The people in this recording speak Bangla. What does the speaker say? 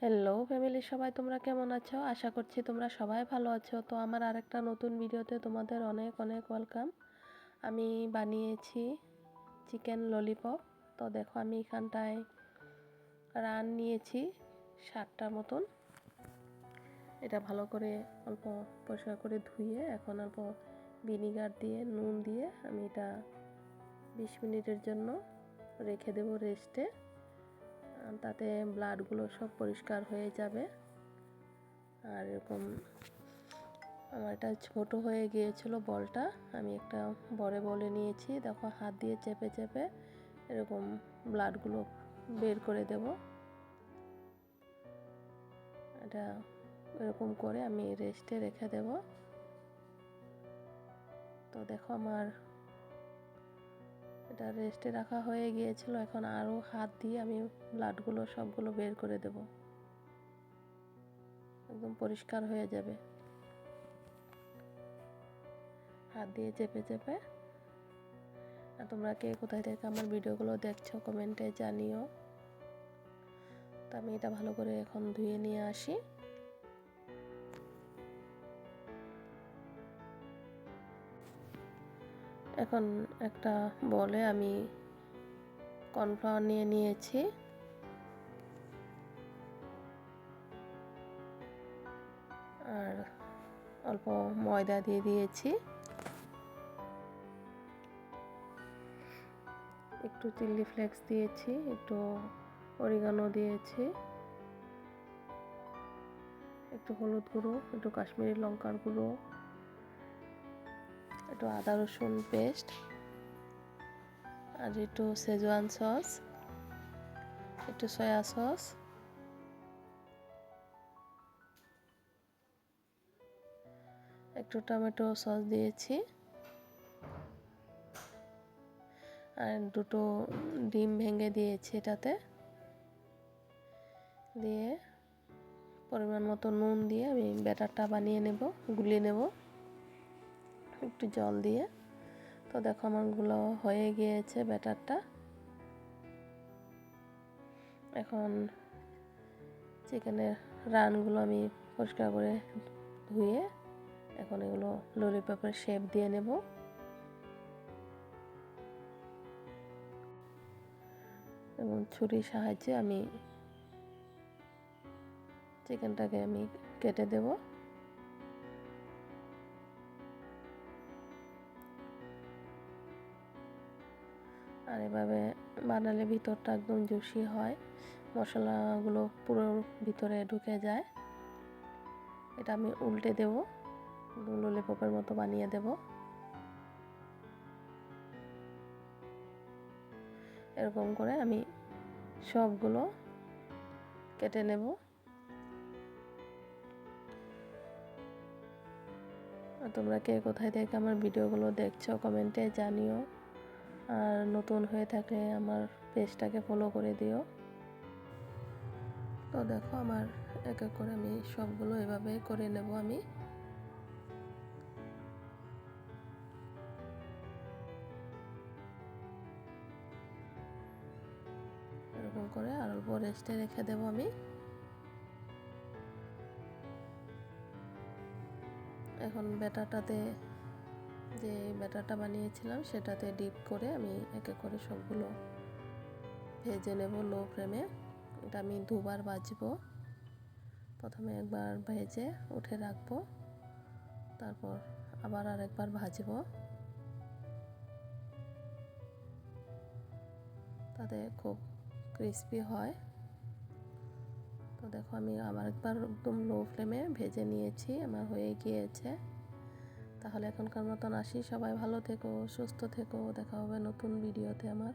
হ্যালো ফ্যামিলি, সবাই তোমরা কেমন আছো? আশা করছি তোমরা সবাই ভালো আছো। তো আমার আরেকটা নতুন ভিডিওতে তোমাদের অনেক অনেক ওয়েলকাম। আমি বানিয়েছি চিকেন ললিপপ। তো দেখো, আমি এখানটায় রান নিয়েছি 7টার মতন। এটা ভালো করে অল্প পরিষ্কার করে ধুয়ে এখন অল্প ভিনিগার দিয়ে নুন দিয়ে আমি এটা 20 মিনিটের জন্য রেখে দেবো রেস্টে। তাতে ব্লাডগুলো সব পরিষ্কার হয়ে যাবে। আর এরকম আমার এটা ছোট হয়ে গিয়েছিল বলটা, আমি একটা বড় বলে নিয়েছি। দেখো, হাত দিয়ে চেপে চেপে এরকম ব্লাডগুলো বের করে দেব। এটা এরকম করে আমি রেস্টে রেখে দেব। তো দেখো, আমার এটা রেস্টে রাখা হয়ে গিয়েছিল। এখন আরও হাত দিয়ে আমি ব্লাডগুলো সবগুলো বের করে দেব, একদম পরিষ্কার হয়ে যাবে হাত দিয়ে চেপে চেপে। আর তোমরা কে কোথায় থেকে আমার ভিডিওগুলো দেখছো কমেন্টে জানিও। তো আমি এটা ভালো করে এখন ধুয়ে নিয়ে আসি। এখন একটা বলে আমি কর্নফ্লাওয়ার নিয়ে নিয়েছি, আর অল্প ময়দা দিয়ে দিয়েছি, একটু চিলি ফ্লেক্স দিয়েছি, একটু অরিগানো দিয়েছি, একটু হলুদ গুঁড়ো, একটু কাশ্মীরি লঙ্কার গুঁড়ো, একটু আদা রসুন পেস্ট, আর একটু শেজওয়ান সস, একটু সয়া সস, একটু টমেটো সস দিয়েছি, আর দুটো ডিম ভেঙে দিয়েছি এটাতে। দিয়ে পরিমাণ মতো নুন দিয়ে আমি ব্যাটারটা বানিয়ে নেব, গুলিয়ে নেব একটু জল দিয়ে। তো দেখো, আমারগুলো হয়ে গিয়েছে ব্যাটারটা। এখন চিকেনের রানগুলো আমি পরিষ্কার করে ধুয়ে এখন এগুলো ললিপপের শেপ দিয়ে নেব। এবং ছুরির সাহায্যে আমি চিকেনটাকে আমি কেটে দেব। আর এভাবে বানালে ভিতরটা একদম জুসি হয়, মশলাগুলো পুরো ভিতরে ঢুকে যায়। এটা আমি উল্টে দেব, ললিপপের মতো বানিয়ে দেব। এরকম করে আমি সবগুলো কেটে নেব। তোমরা কে কোথায় থেকে আমার ভিডিওগুলো দেখছো কমেন্টে জানিও। আর নতুন হয়ে থাকলে আমার পেজটাকে ফলো করে দিও। তো দেখো, আমার এক এক করে আমি সবগুলো এভাবে করে নেব। আমি এরকম করে আর অল্প রেস্টে রেখে দেব। আমি এখন যে ব্যাটারটা বানিয়েছিলাম সেটাতে ডিপ করে আমি এক এক করে সবগুলো ভেজে নেব লো ফ্লেমে। এটা আমি দুবার ভাজবো, প্রথমে একবার ভেজে উঠে রাখবো, তারপর আবার আরেকবার ভাজবো, তাতে খুব ক্রিস্পি হয়। তো দেখো, আমি আবার একবার একদম লো ফ্লেমে ভেজে নিয়েছি, আমার হয়ে গিয়েছে। তাহলে এখনকার মতন আসি। সবাই ভালো থেকো, সুস্থ থেকো, দেখা হবে নতুন ভিডিওতে আমার।